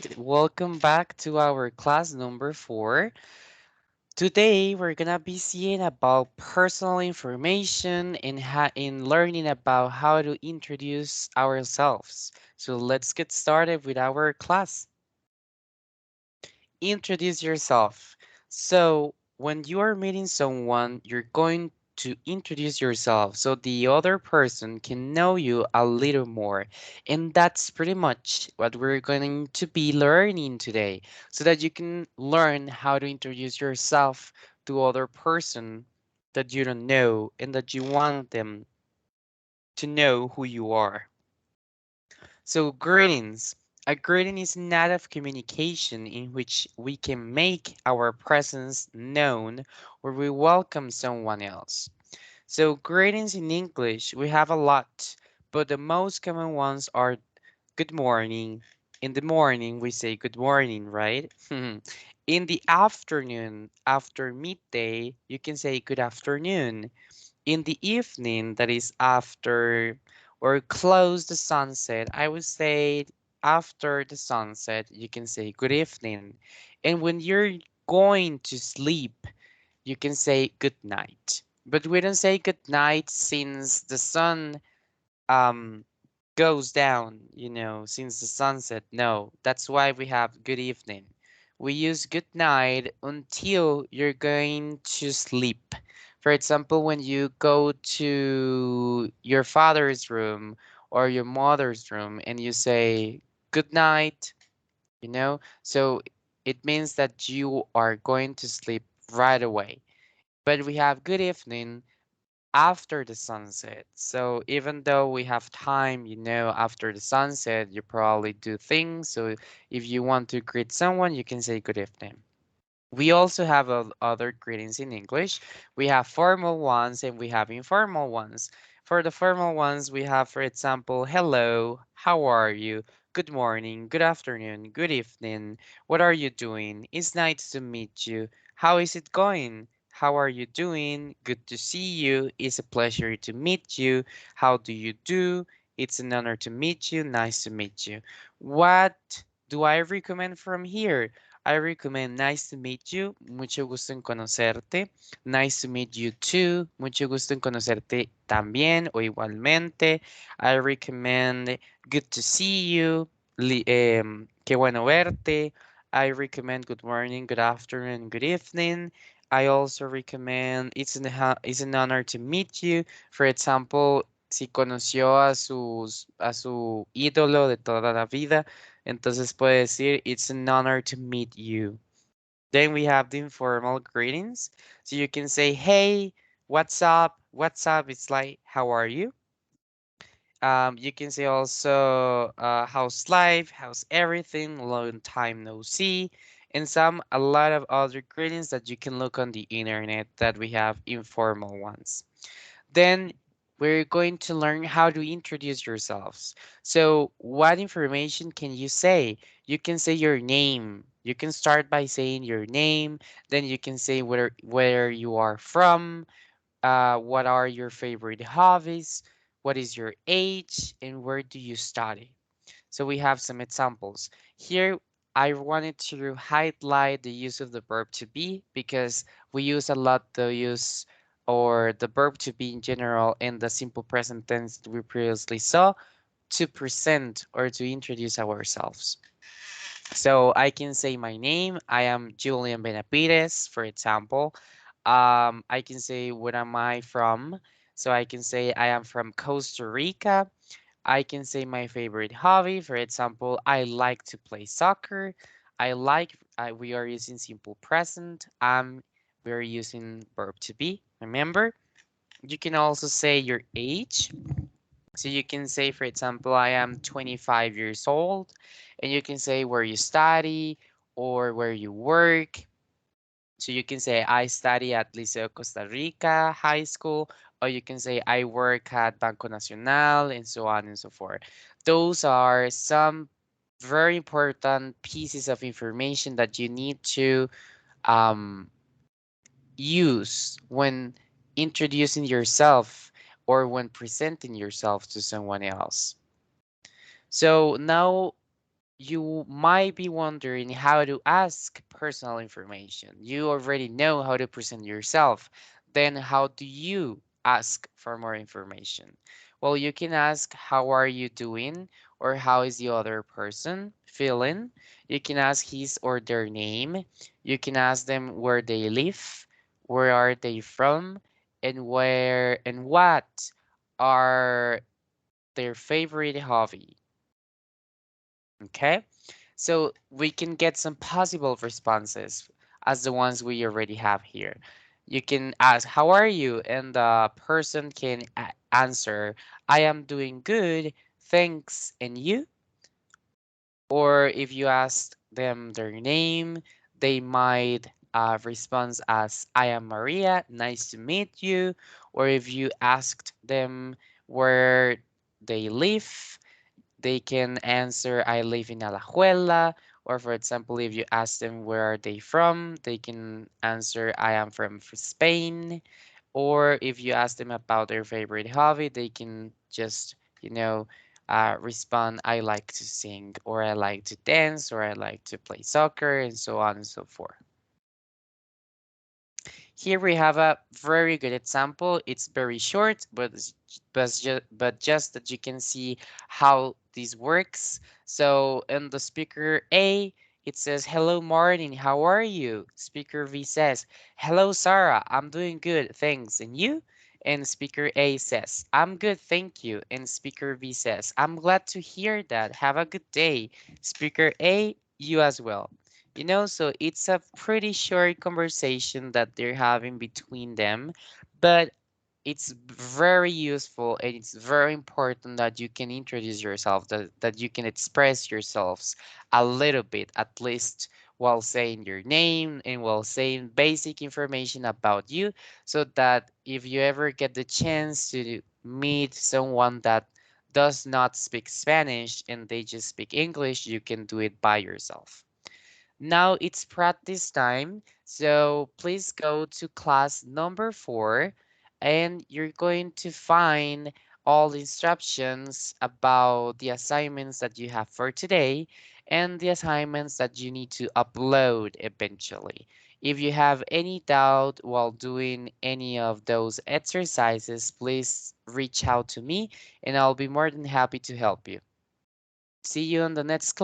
Welcome back to our class number 4. Today we're gonna be seeing about personal information and in learning about how to introduce ourselves. So let's get started with our class. Introduce yourself. So when you are meeting someone, you're going to introduce yourself so the other person can know you a little more. And that's pretty much what we're going to be learning today, so that you can learn how to introduce yourself to other person that you don't know and that you want them to know who you are. So greetings. A greeting is an act of communication in which we can make our presence known or we welcome someone else. So greetings in English, we have a lot, but the most common ones are good morning. In the morning, we say good morning, right? In the afternoon, after midday, you can say good afternoon. In the evening, that is after or close the sunset, I would say after the sunset, you can say good evening. And when you're going to sleep, you can say good night. But we don't say good night since the sun um goes down, since the sunset. No, that's why we have good evening. We use good night until you're going to sleep. For example, when you go to your father's room or your mother's room and you say good night, so it means that you are going to sleep right away. But we have good evening after the sunset. So even though we have time, after the sunset, you probably do things. So if you want to greet someone, you can say good evening. We also have other greetings in English. We have formal ones and we have informal ones. For the formal ones, we have, for example, hello, how are you? Good morning, good afternoon, good evening. What are you doing? It's nice to meet you. How is it going? How are you doing? Good to see you. It's a pleasure to meet you. How do you do? It's an honor to meet you. Nice to meet you. What do I recommend from here? I recommend nice to meet you, mucho gusto en conocerte. Nice to meet you too, mucho gusto en conocerte también o igualmente. I recommend good to see you, qué bueno verte. I recommend good morning, good afternoon, good evening. I also recommend it's an honor to meet you. For example, si conoció a su ídolo de toda la vida, entonces puede decir, it's an honor to meet you. Then we have the informal greetings. So you can say, hey, what's up? What's up? It's like, how are you? You can say also, how's life? How's everything? Long time no see. And a lot of other greetings that you can look on the internet that we have informal ones. Then we're going to learn how to introduce yourselves. So what information can you say? You can say your name. You can start by saying your name. Then you can say where you are from, what are your favorite hobbies, what is your age, and where do you study. So we have some examples. Here, I wanted to highlight the use of the verb to be because we use a lot the use or the verb to be in general in the simple present tense that we previously saw to present or to introduce ourselves. So I can say my name. I am Julian Benavides, for example. I can say where am I from. So I can say I am from Costa Rica. I can say my favorite hobby. For example, I like to play soccer. We are using simple present. We're using verb to be. Remember, you can also say your age. So you can say, for example, I am 25 years old, and you can say where you study or where you work. So you can say I study at Liceo Costa Rica High School, or you can say I work at Banco Nacional, and so on and so forth. Those are some very important pieces of information that you need to um, use when introducing yourself or when presenting yourself to someone else. So now you might be wondering how to ask personal information. You already know how to present yourself. Then how do you ask for more information? Well, you can ask, how are you doing? Or how is the other person feeling? You can ask his or their name. You can ask them where they live, where are they from, and where and what are their favorite hobby. Okay? So we can get some possible responses as the ones we already have here. You can ask, how are you? And the person can answer, I am doing good, thanks, and you? Or if you ask them their name, they might respond as, I am Maria, nice to meet you. Or if you asked them where they live, they can answer, I live in Alajuela. Or for example, if you ask them where are they from, they can answer, I am from Spain. Or if you ask them about their favorite hobby, they can just, you know, respond, I like to sing, or I like to dance, or I like to play soccer, and so on and so forth. Here we have a very good example. It's very short, but just that you can see how this works. So in the speaker A, it says, hello Martin, how are you? Speaker V says, hello Sarah, I'm doing good, thanks. And you? And speaker A says, I'm good, thank you. And speaker V says, I'm glad to hear that. Have a good day. Speaker A, you as well. So it's a pretty short conversation that they're having between them, but it's very useful and it's very important that you can introduce yourself, that you can express yourselves a little bit, at least while saying your name and while saying basic information about you, so that if you ever get the chance to meet someone that does not speak Spanish and they just speak English, you can do it by yourself. Now it's practice time, so please go to class number 4 and you're going to find all the instructions about the assignments that you have for today and the assignments that you need to upload eventually. If you have any doubt while doing any of those exercises, please reach out to me and I'll be more than happy to help you. See you in the next class.